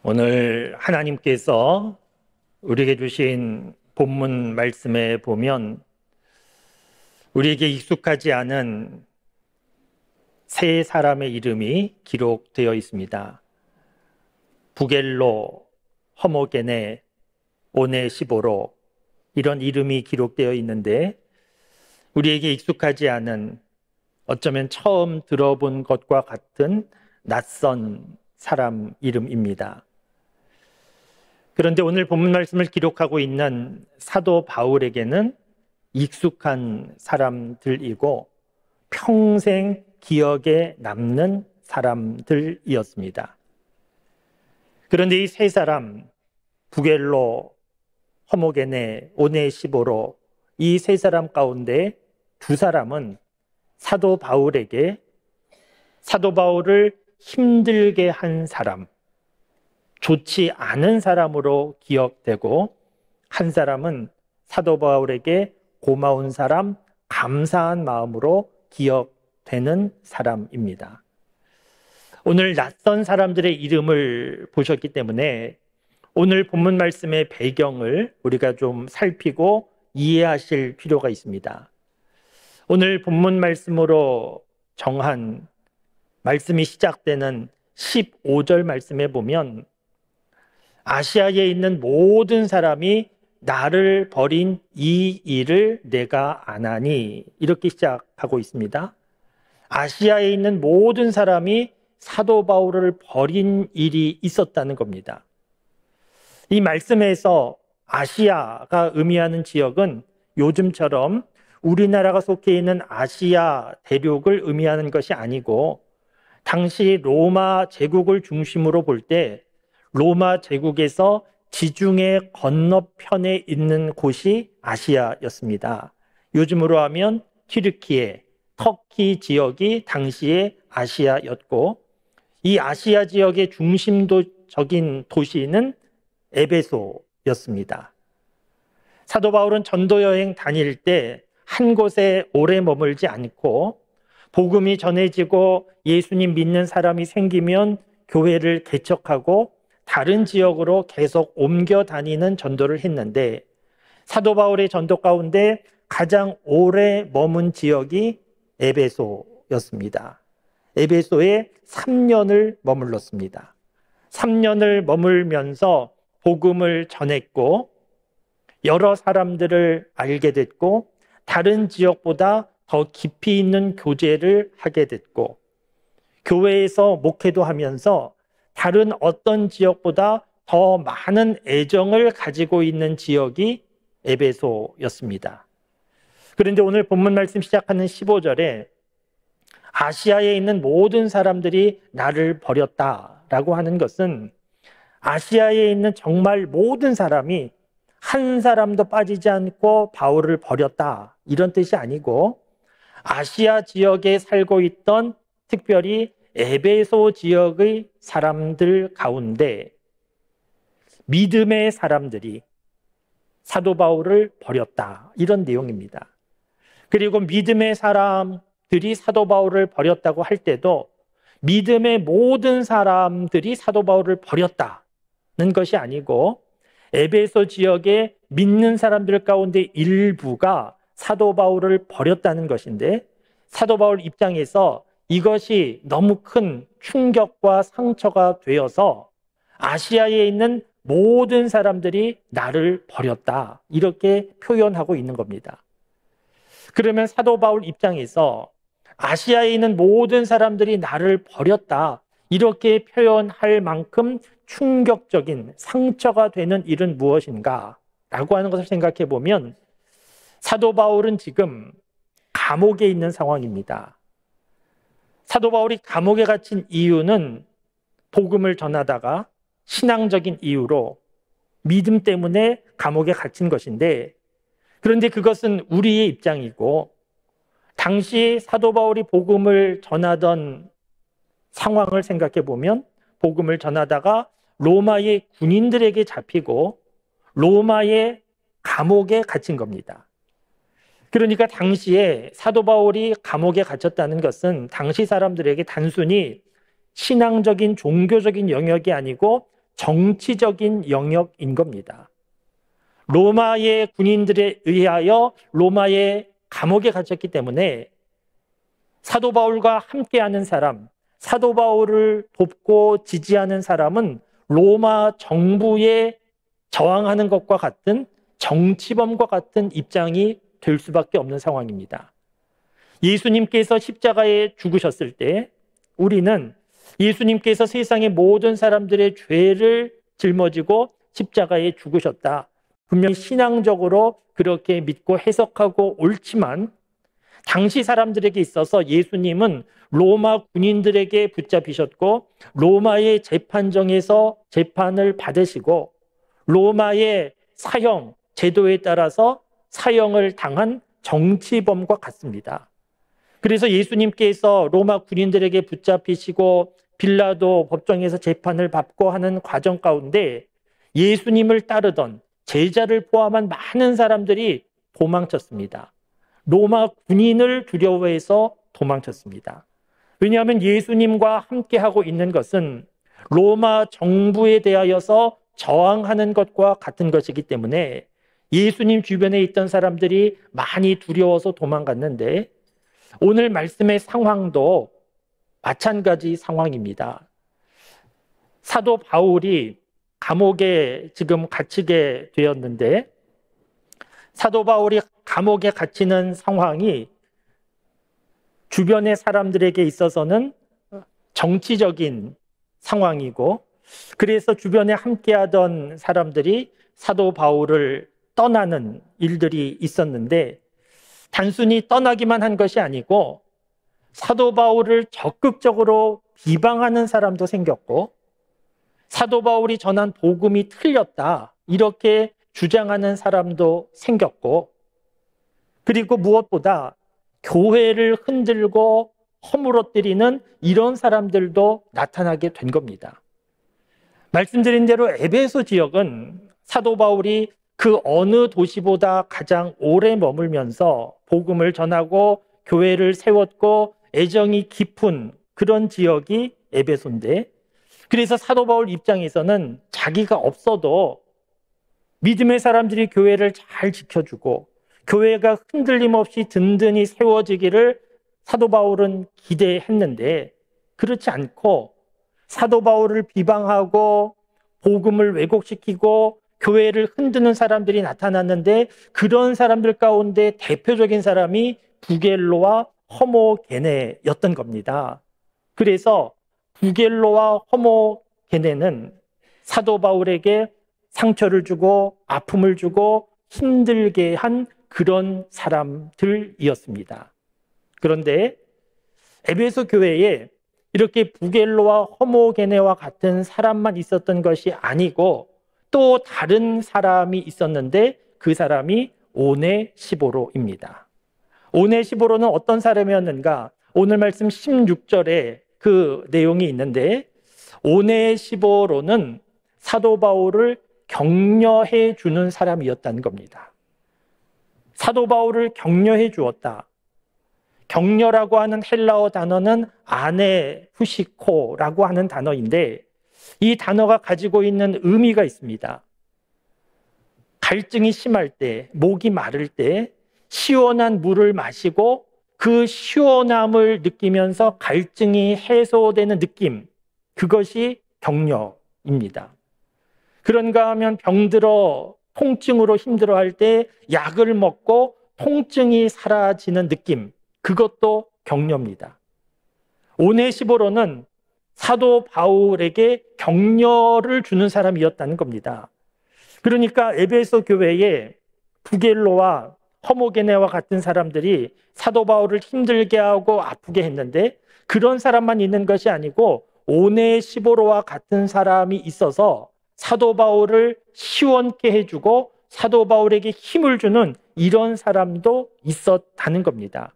오늘 하나님께서 우리에게 주신 본문 말씀에 보면 우리에게 익숙하지 않은 세 사람의 이름이 기록되어 있습니다. 부겔로, 허모게네, 오네시보로 이런 이름이 기록되어 있는데 우리에게 익숙하지 않은 어쩌면 처음 들어본 것과 같은 낯선 사람 이름입니다. 그런데 오늘 본문 말씀을 기록하고 있는 사도 바울에게는 익숙한 사람들이고 평생 기억에 남는 사람들이었습니다. 그런데 이 세 사람, 부겔로, 허모게네, 오네시보로 이 세 사람 가운데 두 사람은 사도 바울에게 사도 바울을 힘들게 한 사람, 좋지 않은 사람으로 기억되고 한 사람은 사도 바울에게 고마운 사람, 감사한 마음으로 기억되는 사람입니다. 오늘 낯선 사람들의 이름을 보셨기 때문에 오늘 본문 말씀의 배경을 우리가 좀 살피고 이해하실 필요가 있습니다. 오늘 본문 말씀으로 정한 말씀이 시작되는 15절 말씀에 보면 아시아에 있는 모든 사람이 나를 버린 이 일을 내가 아나니 이렇게 시작하고 있습니다. 아시아에 있는 모든 사람이 사도 바울을 버린 일이 있었다는 겁니다. 이 말씀에서 아시아가 의미하는 지역은 요즘처럼 우리나라가 속해 있는 아시아 대륙을 의미하는 것이 아니고 당시 로마 제국을 중심으로 볼 때 로마 제국에서 지중해 건너편에 있는 곳이 아시아였습니다. 요즘으로 하면 튀르키예, 터키 지역이 당시의 아시아였고 이 아시아 지역의 중심적인 도시는 에베소였습니다. 사도 바울은 전도 여행 다닐 때 한 곳에 오래 머물지 않고 복음이 전해지고 예수님 믿는 사람이 생기면 교회를 개척하고 다른 지역으로 계속 옮겨 다니는 전도를 했는데 사도 바울의 전도 가운데 가장 오래 머문 지역이 에베소였습니다. 에베소에 3년을 머물렀습니다. 3년을 머물면서 복음을 전했고 여러 사람들을 알게 됐고 다른 지역보다 더 깊이 있는 교제를 하게 됐고 교회에서 목회도 하면서 다른 어떤 지역보다 더 많은 애정을 가지고 있는 지역이 에베소였습니다. 그런데 오늘 본문 말씀 시작하는 15절에 아시아에 있는 모든 사람들이 나를 버렸다라고 하는 것은 아시아에 있는 정말 모든 사람이 한 사람도 빠지지 않고 바울을 버렸다 이런 뜻이 아니고 아시아 지역에 살고 있던 특별히 에베소 지역의 사람들 가운데 믿음의 사람들이 사도 바울을 버렸다 이런 내용입니다. 그리고 믿음의 사람들이 사도 바울을 버렸다고 할 때도 믿음의 모든 사람들이 사도 바울을 버렸다는 것이 아니고 에베소 지역에 믿는 사람들 가운데 일부가 사도 바울을 버렸다는 것인데 사도 바울 입장에서 이것이 너무 큰 충격과 상처가 되어서 아시아에 있는 모든 사람들이 나를 버렸다 이렇게 표현하고 있는 겁니다. 그러면 사도 바울 입장에서 아시아에 있는 모든 사람들이 나를 버렸다 이렇게 표현할 만큼 충격적인 상처가 되는 일은 무엇인가 라고 하는 것을 생각해 보면 사도 바울은 지금 감옥에 있는 상황입니다. 사도 바울이 감옥에 갇힌 이유는 복음을 전하다가 신앙적인 이유로 믿음 때문에 감옥에 갇힌 것인데 그런데 그것은 우리의 입장이고 당시 사도 바울이 복음을 전하던 상황을 생각해 보면 복음을 전하다가 로마의 군인들에게 잡히고 로마의 감옥에 갇힌 겁니다. 그러니까 당시에 사도 바울이 감옥에 갇혔다는 것은 당시 사람들에게 단순히 신앙적인 종교적인 영역이 아니고 정치적인 영역인 겁니다. 로마의 군인들에 의하여 로마의 감옥에 갇혔기 때문에 사도 바울과 함께하는 사람, 사도 바울을 돕고 지지하는 사람은 로마 정부에 저항하는 것과 같은 정치범과 같은 입장이 될 수밖에 없는 상황입니다. 예수님께서 십자가에 죽으셨을 때 우리는 예수님께서 세상의 모든 사람들의 죄를 짊어지고 십자가에 죽으셨다. 분명히 신앙적으로 그렇게 믿고 해석하고 옳지만 당시 사람들에게 있어서 예수님은 로마 군인들에게 붙잡히셨고 로마의 재판정에서 재판을 받으시고 로마의 사형 제도에 따라서 사형을 당한 정치범과 같습니다. 그래서 예수님께서 로마 군인들에게 붙잡히시고 빌라도 법정에서 재판을 받고 하는 과정 가운데 예수님을 따르던 제자를 포함한 많은 사람들이 도망쳤습니다. 로마 군인을 두려워해서 도망쳤습니다. 왜냐하면 예수님과 함께하고 있는 것은 로마 정부에 대하여서 저항하는 것과 같은 것이기 때문에 예수님 주변에 있던 사람들이 많이 두려워서 도망갔는데 오늘 말씀의 상황도 마찬가지 상황입니다. 사도 바울이 감옥에 지금 갇히게 되었는데 사도 바울이 감옥에 갇히는 상황이 주변의 사람들에게 있어서는 정치적인 상황이고 그래서 주변에 함께하던 사람들이 사도 바울을 떠나는 일들이 있었는데 단순히 떠나기만 한 것이 아니고 사도 바울을 적극적으로 비방하는 사람도 생겼고 사도 바울이 전한 복음이 틀렸다 이렇게 주장하는 사람도 생겼고 그리고 무엇보다 교회를 흔들고 허물어뜨리는 이런 사람들도 나타나게 된 겁니다. 말씀드린 대로 에베소 지역은 사도 바울이 그 어느 도시보다 가장 오래 머물면서 복음을 전하고 교회를 세웠고 애정이 깊은 그런 지역이 에베소인데 그래서 사도 바울 입장에서는 자기가 없어도 믿음의 사람들이 교회를 잘 지켜주고 교회가 흔들림 없이 든든히 세워지기를 사도 바울은 기대했는데 그렇지 않고 사도 바울을 비방하고 복음을 왜곡시키고 교회를 흔드는 사람들이 나타났는데 그런 사람들 가운데 대표적인 사람이 부겔로와 허모게네였던 겁니다. 그래서 부겔로와 허모게네는 사도 바울에게 상처를 주고 아픔을 주고 힘들게 한 그런 사람들이었습니다. 그런데 에베소 교회에 이렇게 부겔로와 허모게네와 같은 사람만 있었던 것이 아니고 또 다른 사람이 있었는데 그 사람이 오네시보로입니다. 오네시보로는 어떤 사람이었는가? 오늘 말씀 16절에 그 내용이 있는데 오네시보로는 사도 바울을 격려해 주는 사람이었다는 겁니다. 사도 바울을 격려해 주었다. 격려라고 하는 헬라어 단어는 아네후시코라고 하는 단어인데 이 단어가 가지고 있는 의미가 있습니다. 갈증이 심할 때, 목이 마를 때 시원한 물을 마시고 그 시원함을 느끼면서 갈증이 해소되는 느낌, 그것이 격려입니다. 그런가 하면 병들어 통증으로 힘들어할 때 약을 먹고 통증이 사라지는 느낌, 그것도 격려입니다. 오네시보로는 사도 바울에게 격려를 주는 사람이었다는 겁니다. 그러니까 에베소 교회에 부겔로와 허모게네와 같은 사람들이 사도 바울을 힘들게 하고 아프게 했는데 그런 사람만 있는 것이 아니고 오네시보로와 같은 사람이 있어서 사도 바울을 시원케 해주고 사도 바울에게 힘을 주는 이런 사람도 있었다는 겁니다.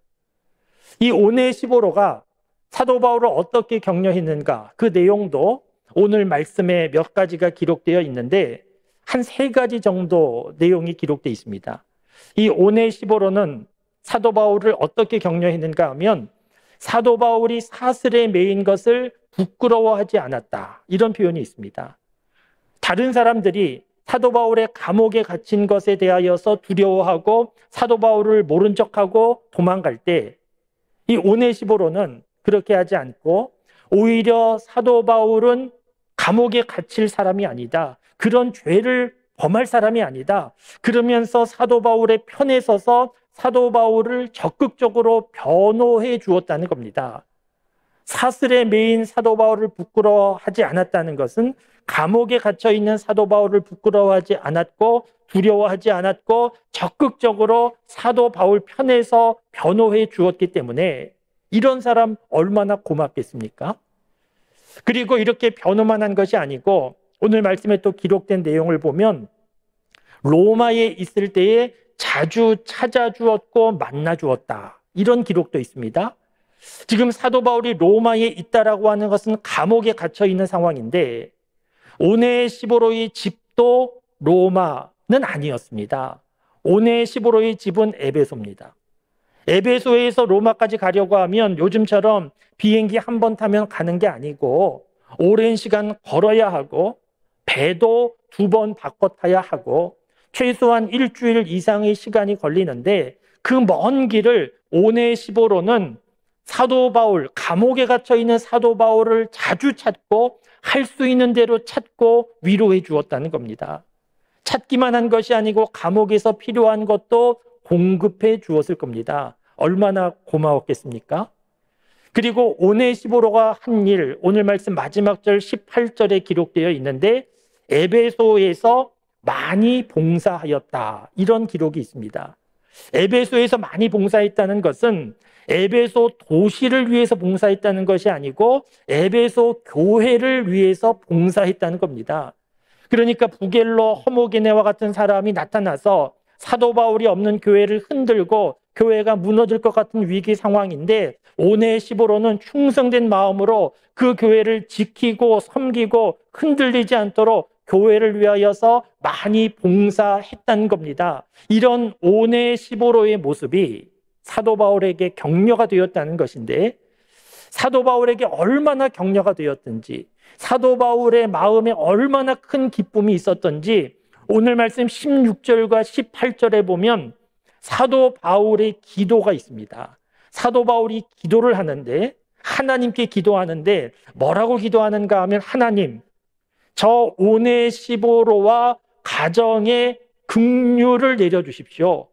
이 오네시보로가 사도 바울을 어떻게 격려했는가? 그 내용도 오늘 말씀에 몇 가지가 기록되어 있는데 한 3가지 정도 내용이 기록되어 있습니다. 이 오네시보로는 사도 바울을 어떻게 격려했는가 하면 사도 바울이 사슬에 매인 것을 부끄러워하지 않았다. 이런 표현이 있습니다. 다른 사람들이 사도 바울의 감옥에 갇힌 것에 대하여서 두려워하고 사도 바울을 모른 척하고 도망갈 때 이 오네시보로는 그렇게 하지 않고 오히려 사도 바울은 감옥에 갇힐 사람이 아니다. 그런 죄를 범할 사람이 아니다. 그러면서 사도 바울의 편에 서서 사도 바울을 적극적으로 변호해 주었다는 겁니다. 사슬에 매인 사도 바울을 부끄러워하지 않았다는 것은 감옥에 갇혀 있는 사도 바울을 부끄러워하지 않았고 두려워하지 않았고 적극적으로 사도 바울 편에서 변호해 주었기 때문에 이런 사람 얼마나 고맙겠습니까? 그리고 이렇게 변호만 한 것이 아니고 오늘 말씀에 또 기록된 내용을 보면 로마에 있을 때에 자주 찾아주었고 만나주었다. 이런 기록도 있습니다. 지금 사도 바울이 로마에 있다라고 하는 것은 감옥에 갇혀 있는 상황인데 오네시보로의 집도 로마는 아니었습니다. 오네시보로의 집은 에베소입니다. 에베소에서 로마까지 가려고 하면 요즘처럼 비행기 한 번 타면 가는 게 아니고 오랜 시간 걸어야 하고 배도 2번 바꿔 타야 하고 최소한 일주일 이상의 시간이 걸리는데 그 먼 길을 오네시보로는 사도 바울, 감옥에 갇혀 있는 사도 바울을 자주 찾고 할 수 있는 대로 찾고 위로해 주었다는 겁니다. 찾기만 한 것이 아니고 감옥에서 필요한 것도 공급해 주었을 겁니다. 얼마나 고마웠겠습니까? 그리고 오네시보로가 한 일, 오늘 말씀 마지막 절 18절에 기록되어 있는데 에베소에서 많이 봉사하였다. 이런 기록이 있습니다. 에베소에서 많이 봉사했다는 것은 에베소 도시를 위해서 봉사했다는 것이 아니고 에베소 교회를 위해서 봉사했다는 겁니다. 그러니까 부겔로 허모게네와 같은 사람이 나타나서 사도 바울이 없는 교회를 흔들고 교회가 무너질 것 같은 위기 상황인데 오네시보로는 충성된 마음으로 그 교회를 지키고 섬기고 흔들리지 않도록 교회를 위하여서 많이 봉사했다는 겁니다. 이런 오네시보로의 모습이 사도 바울에게 격려가 되었다는 것인데 사도 바울에게 얼마나 격려가 되었든지 사도 바울의 마음에 얼마나 큰 기쁨이 있었던지 오늘 말씀 16절과 18절에 보면 사도 바울의 기도가 있습니다. 사도 바울이 기도를 하는데 하나님께 기도하는데 뭐라고 기도하는가 하면 하나님, 저 오네시보로와 가정에 긍휼을 내려주십시오.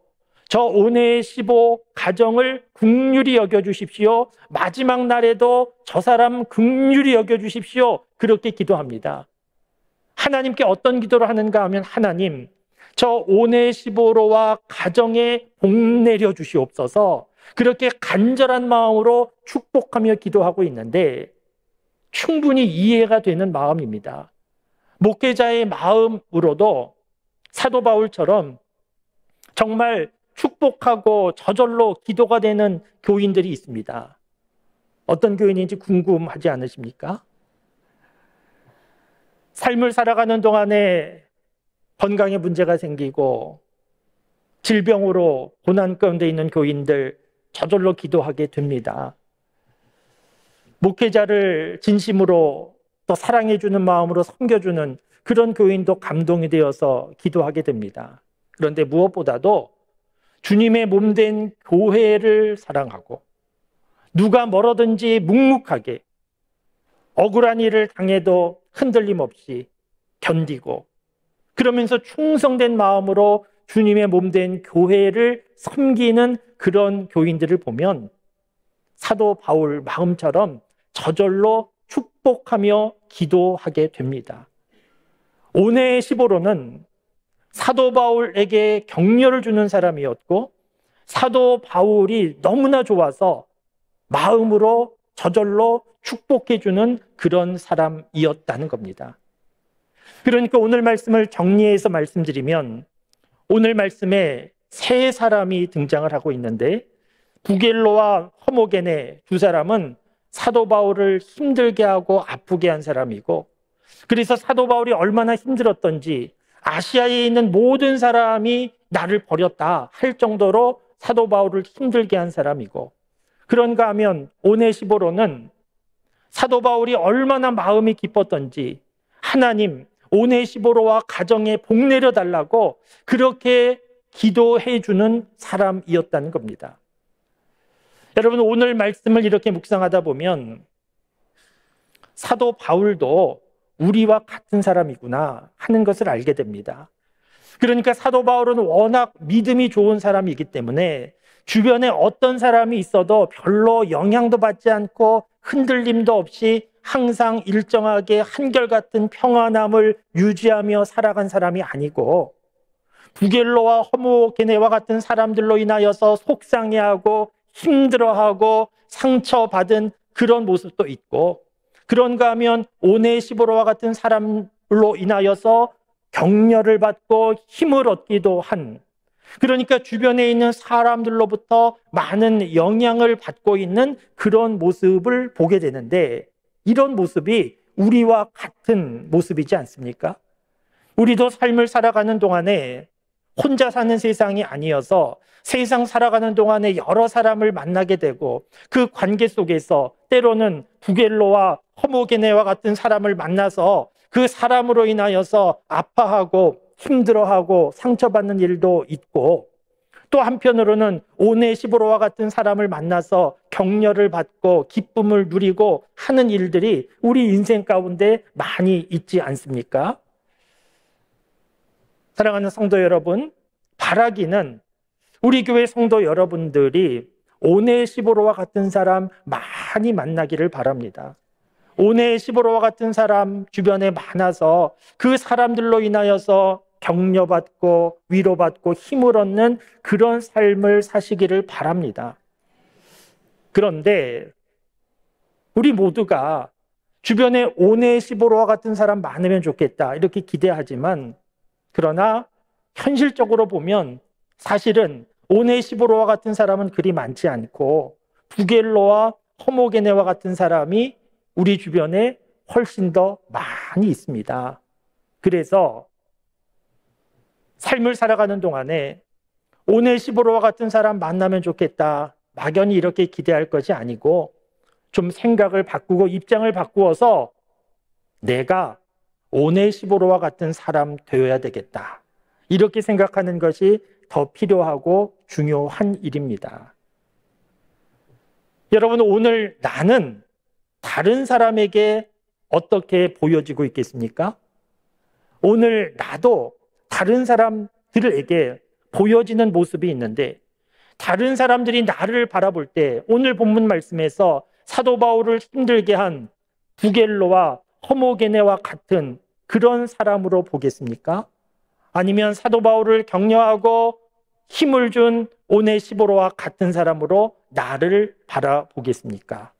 저 오네시보 가정을 긍휼히 여겨주십시오. 마지막 날에도 저 사람 긍휼히 여겨주십시오. 그렇게 기도합니다. 하나님께 어떤 기도를 하는가 하면 하나님, 저 오네시보로와 가정에 복 내려 주시옵소서. 그렇게 간절한 마음으로 축복하며 기도하고 있는데 충분히 이해가 되는 마음입니다. 목회자의 마음으로도 사도 바울처럼 정말 축복하고 저절로 기도가 되는 교인들이 있습니다. 어떤 교인인지 궁금하지 않으십니까? 삶을 살아가는 동안에 건강에 문제가 생기고 질병으로 고난 가운데 있는 교인들 저절로 기도하게 됩니다. 목회자를 진심으로 또 사랑해주는 마음으로 섬겨주는 그런 교인도 감동이 되어서 기도하게 됩니다. 그런데 무엇보다도 주님의 몸된 교회를 사랑하고 누가 멀어든지 묵묵하게 억울한 일을 당해도 흔들림 없이 견디고 그러면서 충성된 마음으로 주님의 몸된 교회를 섬기는 그런 교인들을 보면 사도 바울 마음처럼 저절로 축복하며 기도하게 됩니다. 오네시보로는 사도 바울에게 격려를 주는 사람이었고 사도 바울이 너무나 좋아서 마음으로 저절로 축복해 주는 그런 사람이었다는 겁니다. 그러니까 오늘 말씀을 정리해서 말씀드리면 오늘 말씀에 세 사람이 등장을 하고 있는데 부겔로와 허모게네 두 사람은 사도 바울을 힘들게 하고 아프게 한 사람이고 그래서 사도 바울이 얼마나 힘들었던지 아시아에 있는 모든 사람이 나를 버렸다 할 정도로 사도 바울을 힘들게 한 사람이고 그런가 하면 오네시보로는 사도 바울이 얼마나 마음이 기뻤던지 하나님, 오네시보로와 가정에 복 내려달라고 그렇게 기도해 주는 사람이었다는 겁니다. 여러분, 오늘 말씀을 이렇게 묵상하다 보면 사도 바울도 우리와 같은 사람이구나 하는 것을 알게 됩니다. 그러니까 사도 바울은 워낙 믿음이 좋은 사람이기 때문에 주변에 어떤 사람이 있어도 별로 영향도 받지 않고 흔들림도 없이 항상 일정하게 한결같은 평안함을 유지하며 살아간 사람이 아니고, 부겔로와 허모게네와 같은 사람들로 인하여서 속상해하고 힘들어하고 상처받은 그런 모습도 있고, 그런가 하면 오네시보로와 같은 사람으로 인하여서 격려를 받고 힘을 얻기도 한, 그러니까 주변에 있는 사람들로부터 많은 영향을 받고 있는 그런 모습을 보게 되는데, 이런 모습이 우리와 같은 모습이지 않습니까? 우리도 삶을 살아가는 동안에 혼자 사는 세상이 아니어서 세상 살아가는 동안에 여러 사람을 만나게 되고, 그 관계 속에서 때로는 부겔로와 허모게네와 같은 사람을 만나서 그 사람으로 인하여서 아파하고 힘들어하고 상처받는 일도 있고, 또 한편으로는 오네시보로와 같은 사람을 만나서 격려를 받고 기쁨을 누리고 하는 일들이 우리 인생 가운데 많이 있지 않습니까? 사랑하는 성도 여러분, 바라기는 우리 교회 성도 여러분들이 오네시보로와 같은 사람 많이 만나기를 바랍니다. 오네시보로와 같은 사람 주변에 많아서 그 사람들로 인하여서 격려받고 위로받고 힘을 얻는 그런 삶을 사시기를 바랍니다. 그런데 우리 모두가 주변에 오네시보로와 같은 사람 많으면 좋겠다 이렇게 기대하지만, 그러나 현실적으로 보면 사실은 오네시보로와 같은 사람은 그리 많지 않고 부겔로와 허모게네와 같은 사람이 우리 주변에 훨씬 더 많이 있습니다. 그래서 삶을 살아가는 동안에 오네시보로와 같은 사람 만나면 좋겠다 막연히 이렇게 기대할 것이 아니고, 좀 생각을 바꾸고 입장을 바꾸어서 내가 오네시보로와 같은 사람 되어야 되겠다 이렇게 생각하는 것이 더 필요하고 중요한 일입니다. 여러분, 오늘 나는 다른 사람에게 어떻게 보여지고 있겠습니까? 오늘 나도 다른 사람들에게 보여지는 모습이 있는데, 다른 사람들이 나를 바라볼 때 오늘 본문 말씀에서 사도 바울을 힘들게 한 부겔로와 허모게네와 같은 그런 사람으로 보겠습니까? 아니면 사도 바울을 격려하고 힘을 준 오네시보로와 같은 사람으로 나를 바라보겠습니까?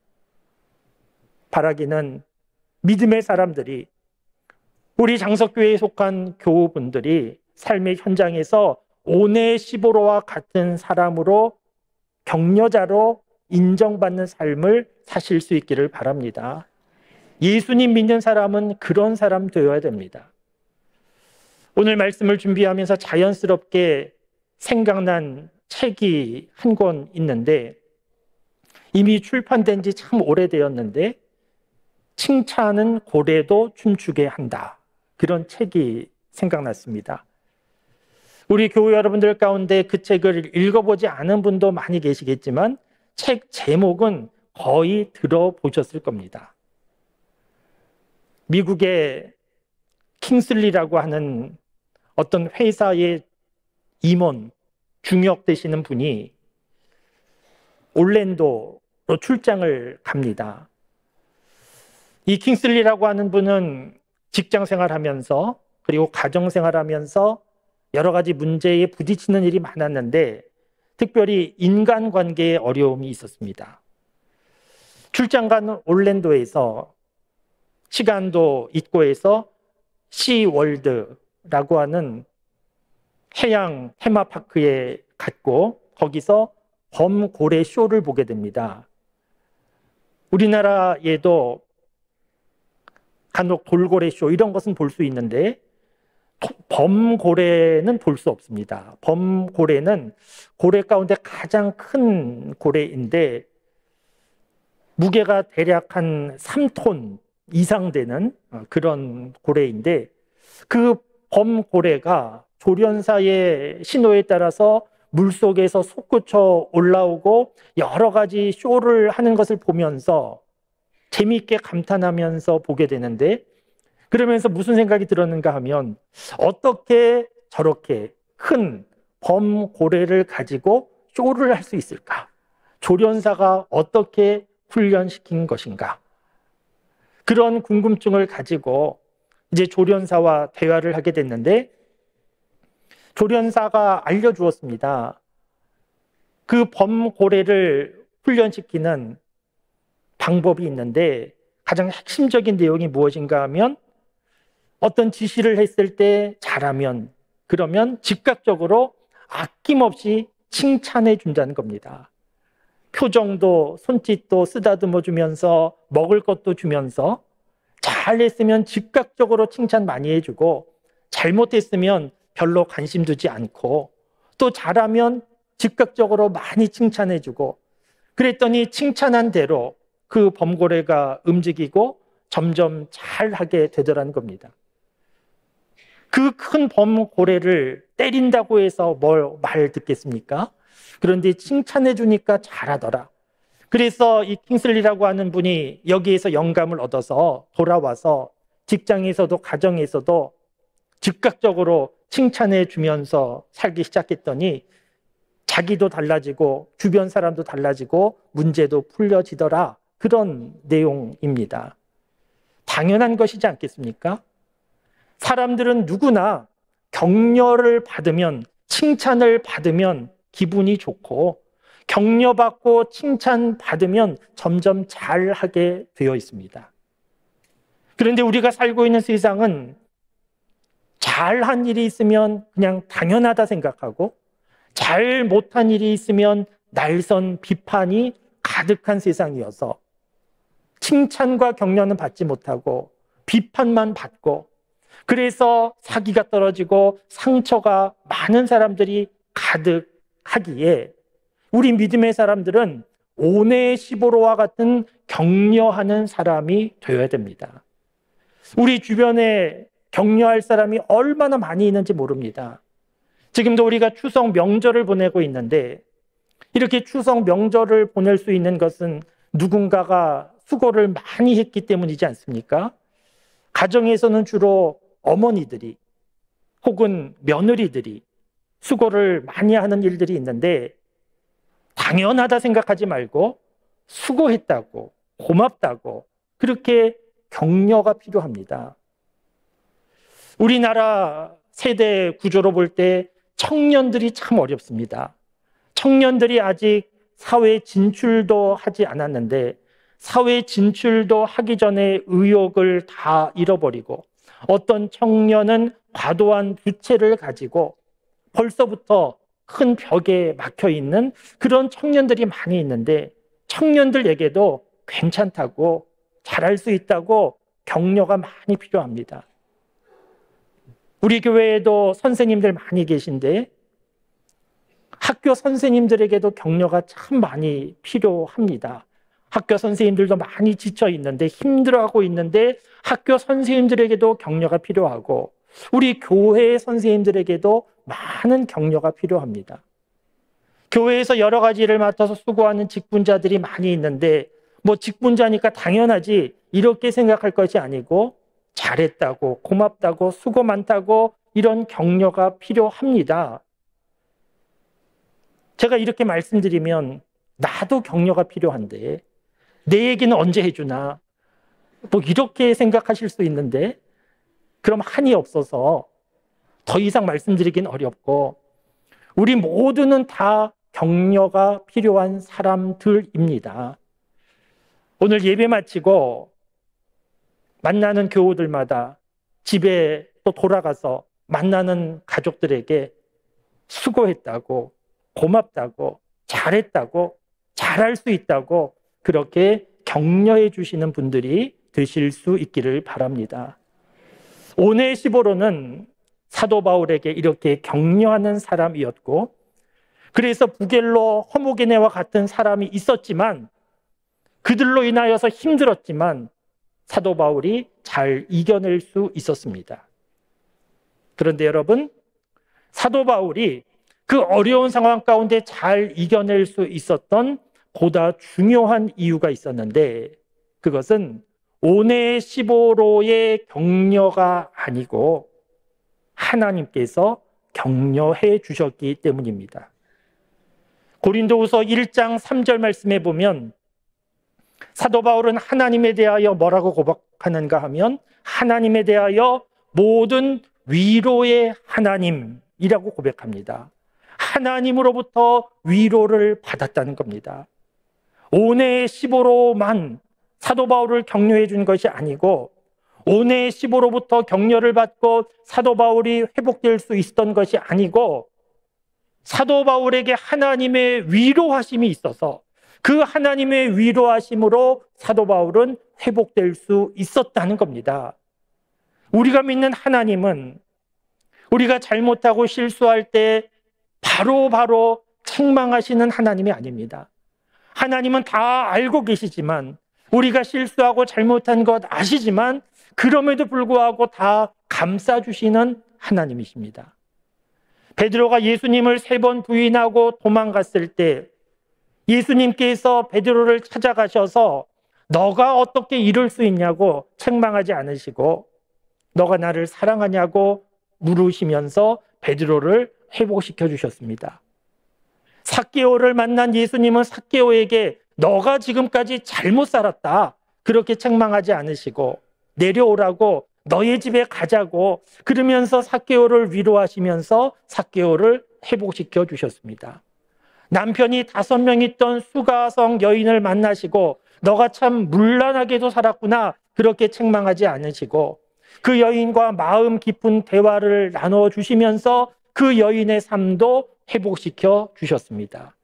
바라기는 믿음의 사람들이, 우리 장석교회에 속한 교우분들이 삶의 현장에서 오네시보로와 같은 사람으로 격려자로 인정받는 삶을 사실 수 있기를 바랍니다. 예수님 믿는 사람은 그런 사람 되어야 됩니다. 오늘 말씀을 준비하면서 자연스럽게 생각난 책이 한 권 있는데, 이미 출판된 지 참 오래되었는데, 칭찬은 고래도 춤추게 한다, 그런 책이 생각났습니다. 우리 교회 여러분들 가운데 그 책을 읽어보지 않은 분도 많이 계시겠지만 책 제목은 거의 들어보셨을 겁니다. 미국의 킹슬리라고 하는 어떤 회사의 임원, 중역 되시는 분이 올랜도로 출장을 갑니다. 이 킹슬리라고 하는 분은 직장 생활하면서 그리고 가정 생활하면서 여러 가지 문제에 부딪히는 일이 많았는데, 특별히 인간관계에 어려움이 있었습니다. 출장 간 올랜도에서 시간도 있고 해서 시월드라고 하는 해양 테마파크에 갔고, 거기서 범고래 쇼를 보게 됩니다. 우리나라에도 간혹 돌고래 쇼 이런 것은 볼 수 있는데 범고래는 볼 수 없습니다. 범고래는 고래 가운데 가장 큰 고래인데 무게가 대략 한 3톤 이상 되는 그런 고래인데, 그 범고래가 조련사의 신호에 따라서 물속에서 솟구쳐 올라오고 여러 가지 쇼를 하는 것을 보면서 재미있게 감탄하면서 보게 되는데, 그러면서 무슨 생각이 들었는가 하면, 어떻게 저렇게 큰 범고래를 가지고 쇼를 할 수 있을까? 조련사가 어떻게 훈련시킨 것인가? 그런 궁금증을 가지고 이제 조련사와 대화를 하게 됐는데, 조련사가 알려주었습니다. 그 범고래를 훈련시키는 방법이 있는데, 가장 핵심적인 내용이 무엇인가 하면, 어떤 지시를 했을 때 잘하면, 그러면 즉각적으로 아낌없이 칭찬해 준다는 겁니다. 표정도 손짓도 쓰다듬어 주면서 먹을 것도 주면서, 잘했으면 즉각적으로 칭찬 많이 해주고, 잘못했으면 별로 관심 두지 않고, 또 잘하면 즉각적으로 많이 칭찬해주고, 그랬더니 칭찬한 대로 그 범고래가 움직이고 점점 잘하게 되더라는 겁니다. 그 큰 범고래를 때린다고 해서 뭘 말 듣겠습니까? 그런데 칭찬해 주니까 잘하더라. 그래서 이 킹슬리라고 하는 분이 여기에서 영감을 얻어서 돌아와서 직장에서도 가정에서도 즉각적으로 칭찬해 주면서 살기 시작했더니 자기도 달라지고 주변 사람도 달라지고 문제도 풀려지더라. 그런 내용입니다. 당연한 것이지 않겠습니까? 사람들은 누구나 격려를 받으면, 칭찬을 받으면 기분이 좋고, 격려받고 칭찬받으면 점점 잘하게 되어 있습니다. 그런데 우리가 살고 있는 세상은 잘한 일이 있으면 그냥 당연하다 생각하고, 잘 못한 일이 있으면 날선 비판이 가득한 세상이어서 칭찬과 격려는 받지 못하고 비판만 받고, 그래서 사기가 떨어지고 상처가 많은 사람들이 가득하기에, 우리 믿음의 사람들은 오네시보로와 같은 격려하는 사람이 되어야 됩니다. 우리 주변에 격려할 사람이 얼마나 많이 있는지 모릅니다. 지금도 우리가 추석 명절을 보내고 있는데, 이렇게 추석 명절을 보낼 수 있는 것은 누군가가 수고를 많이 했기 때문이지 않습니까? 가정에서는 주로 어머니들이 혹은 며느리들이 수고를 많이 하는 일들이 있는데, 당연하다 생각하지 말고 수고했다고, 고맙다고, 그렇게 격려가 필요합니다. 우리나라 세대 구조로 볼 때 청년들이 참 어렵습니다. 청년들이 아직 사회 진출도 하지 않았는데, 사회 진출도 하기 전에 의욕을 다 잃어버리고, 어떤 청년은 과도한 부채를 가지고 벌써부터 큰 벽에 막혀 있는 그런 청년들이 많이 있는데, 청년들에게도 괜찮다고, 잘할 수 있다고 격려가 많이 필요합니다. 우리 교회에도 선생님들 많이 계신데, 학교 선생님들에게도 격려가 참 많이 필요합니다. 학교 선생님들도 많이 지쳐 있는데, 힘들어하고 있는데, 학교 선생님들에게도 격려가 필요하고, 우리 교회 선생님들에게도 많은 격려가 필요합니다. 교회에서 여러 가지 일을 맡아서 수고하는 직분자들이 많이 있는데, 뭐 직분자니까 당연하지 이렇게 생각할 것이 아니고, 잘했다고, 고맙다고, 수고 많다고, 이런 격려가 필요합니다. 제가 이렇게 말씀드리면, 나도 격려가 필요한데 내 얘기는 언제 해주나, 뭐 이렇게 생각하실 수 있는데, 그럼 한이 없어서 더 이상 말씀드리긴 어렵고, 우리 모두는 다 격려가 필요한 사람들입니다. 오늘 예배 마치고 만나는 교우들마다 집에 또 돌아가서 만나는 가족들에게 수고했다고, 고맙다고, 잘했다고, 잘할 수 있다고 그렇게 격려해 주시는 분들이 되실 수 있기를 바랍니다. 오네시보로는 사도 바울에게 이렇게 격려하는 사람이었고, 그래서 부겔로 허모게네와 같은 사람이 있었지만, 그들로 인하여서 힘들었지만 사도 바울이 잘 이겨낼 수 있었습니다. 그런데 여러분, 사도 바울이 그 어려운 상황 가운데 잘 이겨낼 수 있었던 보다 중요한 이유가 있었는데, 그것은 오네시보로의 격려가 아니고 하나님께서 격려해 주셨기 때문입니다. 고린도후서 1장 3절 말씀에 보면 사도 바울은 하나님에 대하여 뭐라고 고백하는가 하면 하나님에 대하여 모든 위로의 하나님이라고 고백합니다. 하나님으로부터 위로를 받았다는 겁니다. 오네시보로만 사도 바울을 격려해 준 것이 아니고 오네시보로부터 격려를 받고 사도 바울이 회복될 수 있었던 것이 아니고 사도 바울에게 하나님의 위로하심이 있어서 그 하나님의 위로하심으로 사도 바울은 회복될 수 있었다는 겁니다. 우리가 믿는 하나님은 우리가 잘못하고 실수할 때 바로 책망하시는 하나님이 아닙니다. 하나님은 다 알고 계시지만 우리가 실수하고 잘못한 것 아시지만 그럼에도 불구하고 다 감싸주시는 하나님이십니다. 베드로가 예수님을 3번 부인하고 도망갔을 때 예수님께서 베드로를 찾아가셔서 너가 어떻게 이럴 수 있냐고 책망하지 않으시고 너가 나를 사랑하냐고 물으시면서 베드로를 회복시켜 주셨습니다. 삭개오를 만난 예수님은 삭개오에게 너가 지금까지 잘못 살았다 그렇게 책망하지 않으시고 내려오라고 너의 집에 가자고 그러면서 삭개오를 위로하시면서 삭개오를 회복시켜 주셨습니다. 남편이 5명 있던 수가성 여인을 만나시고 너가 참 문란하게도 살았구나 그렇게 책망하지 않으시고 그 여인과 마음 깊은 대화를 나눠 주시면서 그 여인의 삶도 회복시켜 주셨습니다.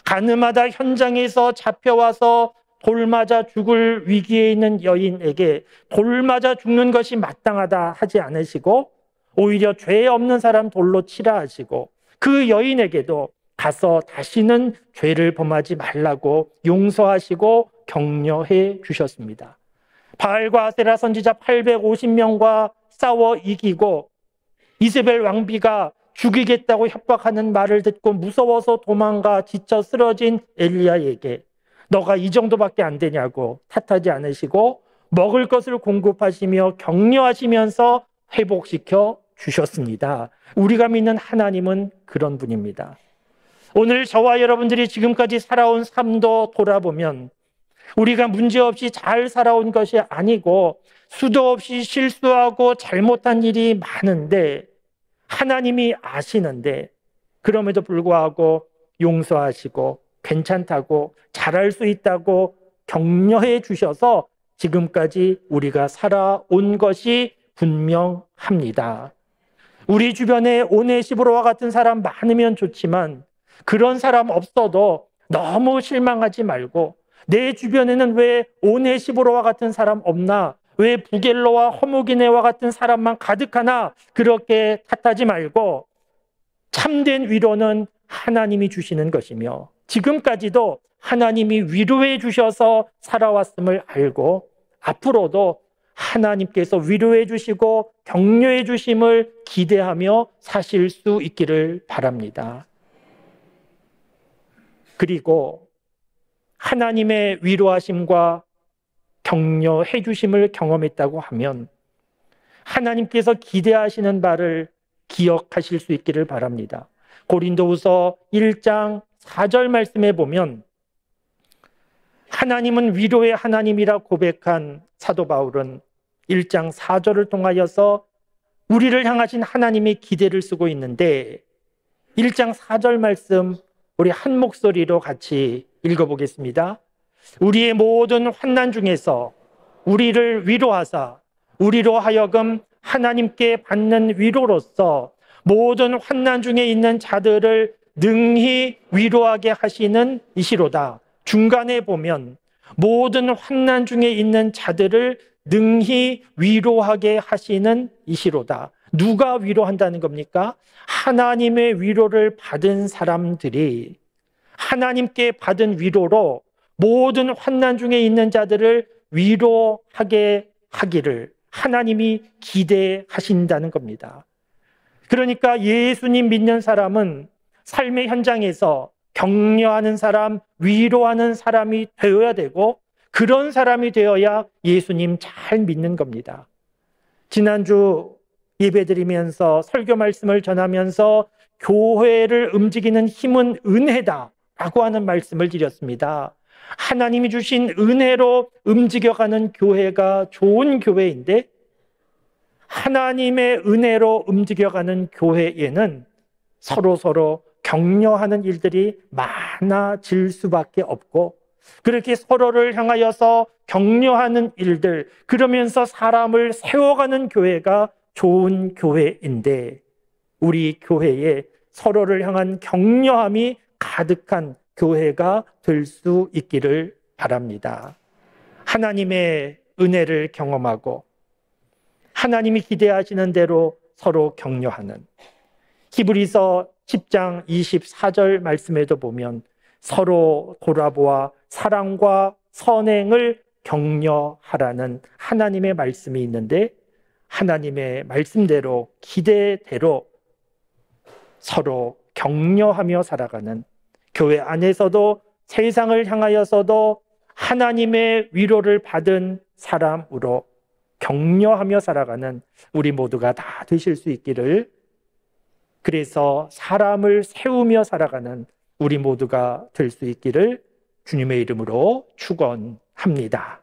가늠하다 현장에서 잡혀와서 돌 맞아 죽을 위기에 있는 여인에게 돌 맞아 죽는 것이 마땅하다 하지 않으시고 오히려 죄 없는 사람 돌로 치라 하시고 그 여인에게도 가서 다시는 죄를 범하지 말라고 용서하시고 격려해 주셨습니다. 바알과 아세라 선지자 850명과 싸워 이기고 이세벨 왕비가 죽이겠다고 협박하는 말을 듣고 무서워서 도망가 지쳐 쓰러진 엘리야에게 너가 이 정도밖에 안 되냐고 탓하지 않으시고 먹을 것을 공급하시며 격려하시면서 회복시켜 주셨습니다. 우리가 믿는 하나님은 그런 분입니다. 오늘 저와 여러분들이 지금까지 살아온 삶도 돌아보면 우리가 문제없이 잘 살아온 것이 아니고 수도 없이 실수하고 잘못한 일이 많은데 하나님이 아시는데 그럼에도 불구하고 용서하시고 괜찮다고 잘할 수 있다고 격려해 주셔서 지금까지 우리가 살아온 것이 분명합니다. 우리 주변에 오네시보로와 같은 사람 많으면 좋지만 그런 사람 없어도 너무 실망하지 말고 내 주변에는 왜 오네시보로와 같은 사람 없나? 왜 부겔로와 허무기네와 같은 사람만 가득하나? 그렇게 탓하지 말고 참된 위로는 하나님이 주시는 것이며 지금까지도 하나님이 위로해 주셔서 살아왔음을 알고 앞으로도 하나님께서 위로해 주시고 격려해 주심을 기대하며 사실 수 있기를 바랍니다. 그리고 하나님의 위로하심과 격려해 주심을 경험했다고 하면 하나님께서 기대하시는 바를 기억하실 수 있기를 바랍니다. 고린도후서 1장 4절 말씀에 보면 하나님은 위로의 하나님이라 고백한 사도 바울은 1장 4절을 통하여서 우리를 향하신 하나님의 기대를 쓰고 있는데 1장 4절 말씀 우리 한 목소리로 같이 읽어보겠습니다. 우리의 모든 환난 중에서 우리를 위로하사 우리로 하여금 하나님께 받는 위로로서 모든 환난 중에 있는 자들을 능히 위로하게 하시는 이시로다. 중간에 보면 모든 환난 중에 있는 자들을 능히 위로하게 하시는 이시로다. 누가 위로한다는 겁니까? 하나님의 위로를 받은 사람들이 하나님께 받은 위로로 모든 환난 중에 있는 자들을 위로하게 하기를 하나님이 기대하신다는 겁니다. 그러니까 예수님 믿는 사람은 삶의 현장에서 격려하는 사람, 위로하는 사람이 되어야 되고, 그런 사람이 되어야 예수님 잘 믿는 겁니다. 지난주 예배드리면서 설교 말씀을 전하면서 교회를 움직이는 힘은 은혜다라고 하는 말씀을 드렸습니다. 하나님이 주신 은혜로 움직여가는 교회가 좋은 교회인데, 하나님의 은혜로 움직여가는 교회에는 서로 격려하는 일들이 많아질 수밖에 없고, 그렇게 서로를 향하여서 격려하는 일들, 그러면서 사람을 세워가는 교회가 좋은 교회인데, 우리 교회에 서로를 향한 격려함이 가득한 교회가 될 수 있기를 바랍니다. 하나님의 은혜를 경험하고 하나님이 기대하시는 대로 서로 격려하는, 히브리서 10장 24절 말씀에도 보면 서로 돌아보아 사랑과 선행을 격려하라는 하나님의 말씀이 있는데, 하나님의 말씀대로 기대대로 서로 격려하며 살아가는, 교회 안에서도 세상을 향하여서도 하나님의 위로를 받은 사람으로 격려하며 살아가는 우리 모두가 다 되실 수 있기를, 그래서 사람을 세우며 살아가는 우리 모두가 될 수 있기를 주님의 이름으로 축원합니다.